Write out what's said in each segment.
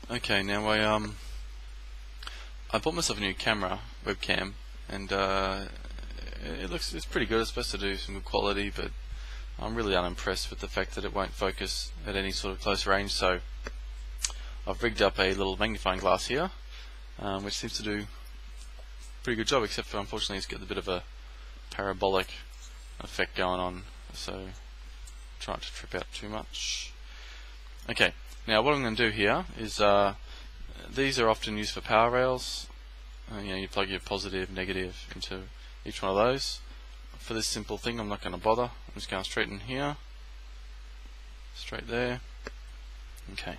Okay, now I bought myself a new camera, webcam, and it's pretty good. It's supposed to do some good quality, but I'm really unimpressed with the fact that it won't focus at any sort of close range. So I've rigged up a little magnifying glass here, which seems to do a pretty good job, except for unfortunately it's got a bit of a parabolic effect going on, so try not to trip out too much. Okay, now what I'm going to do here is these are often used for power rails. You plug your positive, negative into each one of those. For this simple thing, I'm not going to bother. I'm just going straight in here, straight there. Okay.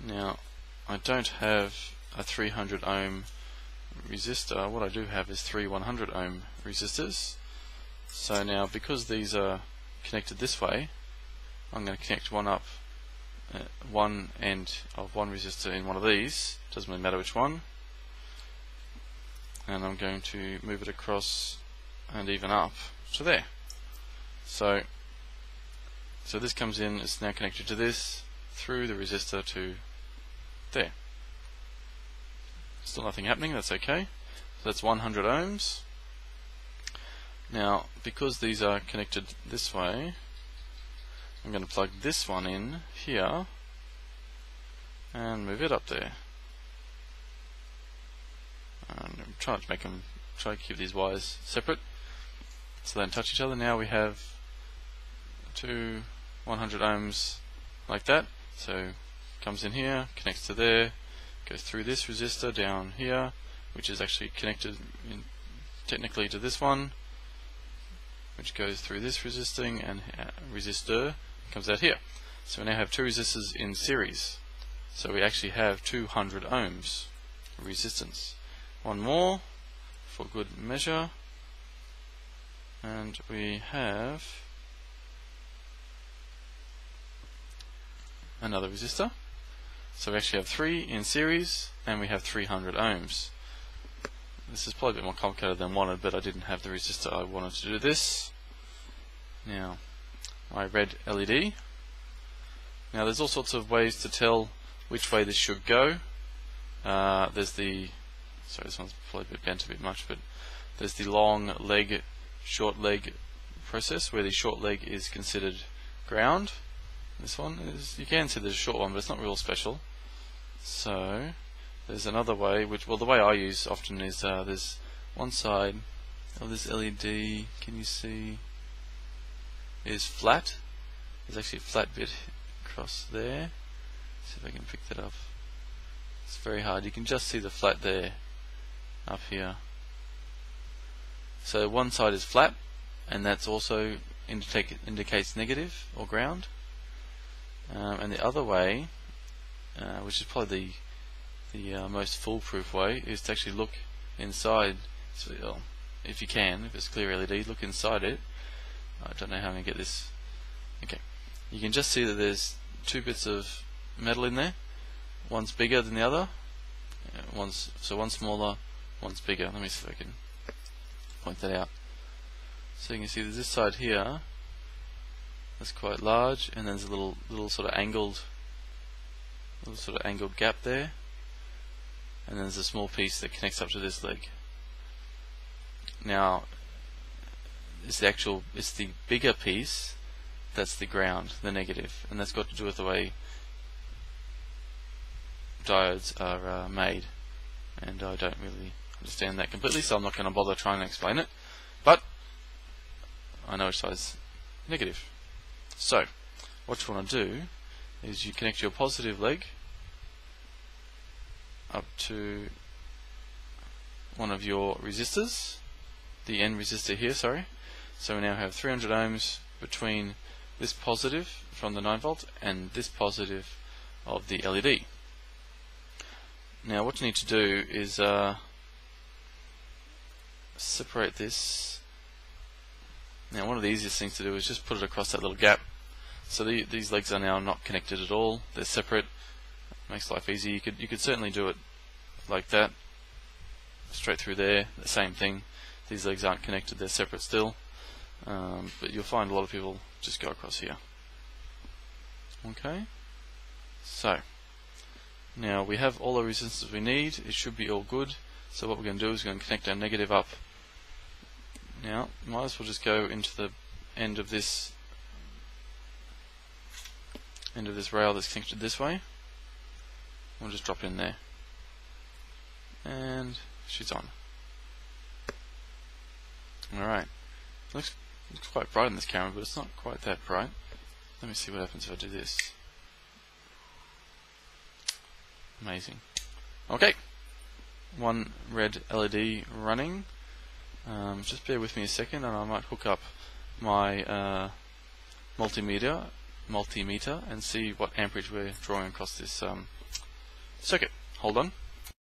Now, I don't have a 300 ohm resistor. What I do have is three 100 ohm resistors. So now, because these are connected this way, I'm going to connect one up at one end of one resistor in one of these. Doesn't really matter which one. And I'm going to move it across and even up to there. So this comes in, it's now connected to this, through the resistor to there. Still nothing happening, that's okay. So that's 100 ohms. Now, because these are connected this way, I'm going to plug this one in here and move it up there. And I'm trying to keep these wires separate so they don't touch each other. Now we have two 100 ohms like that. So comes in here, connects to there, goes through this resistor down here, which is actually connected technically to this one, which goes through this resistor comes out here. So we now have two resistors in series. So we actually have 200 ohms resistance. One more for good measure, and we have another resistor. So we actually have three in series, and we have 300 ohms. This is probably a bit more complicated than wanted, but I didn't have the resistor I wanted to do this. Now, my red LED. Now there's all sorts of ways to tell which way this should go. There's the, sorry, this one's probably a bit bent a bit much, but there's the long leg, short leg process, where the short leg is considered ground. This one is, you can see there's a short one, but it's not real special. So there's another way, which, well, the way I use often is there's one side of this LED, can you see, is flat. There's actually a flat bit across there. See if I can pick that up. It's very hard. You can just see the flat there up here. So one side is flat, and that's also indicates negative or ground. And the other way, which is probably the most foolproof way, is to actually look inside. So, if you can, if it's clear LED, look inside it. I don't know how I'm going to get this. Okay, you can just see that there's two bits of metal in there. One's bigger than the other. One's smaller, one's bigger. Let me see if I can point that out. So you can see there's this side here that's quite large, and there's a little sort of angled gap there, and then there's a small piece that connects up to this leg. Now, it's the bigger piece that's the ground, the negative, and that's got to do with the way diodes are made, and I don't really understand that completely, so I'm not going to bother trying to explain it, but I know which side's negative. So what you want to do is you connect your positive leg up to one of your resistors, the N resistor here, sorry. So we now have 300 ohms between this positive from the 9 volt and this positive of the LED. Now what you need to do is separate this. Now one of the easiest things to do is just put it across that little gap. So these legs are now not connected at all, they're separate. Makes life easy. You could certainly do it like that, straight through there, the same thing. These legs aren't connected, they're separate still, but you'll find a lot of people just go across here. Okay, so Now we have all the resistances we need. It should be all good. So what we're going to do is we're going to connect our negative up. Now might as well just go into the end of this rail that's connected this way. We'll just drop in there, and she's on. Alright, looks quite bright in this camera, but it's not quite that bright. Let me see what happens if I do this. Amazing. Okay, one red LED running. Just bear with me a second, and I might hook up my multimeter and see what amperage we're drawing across this circuit. Hold on.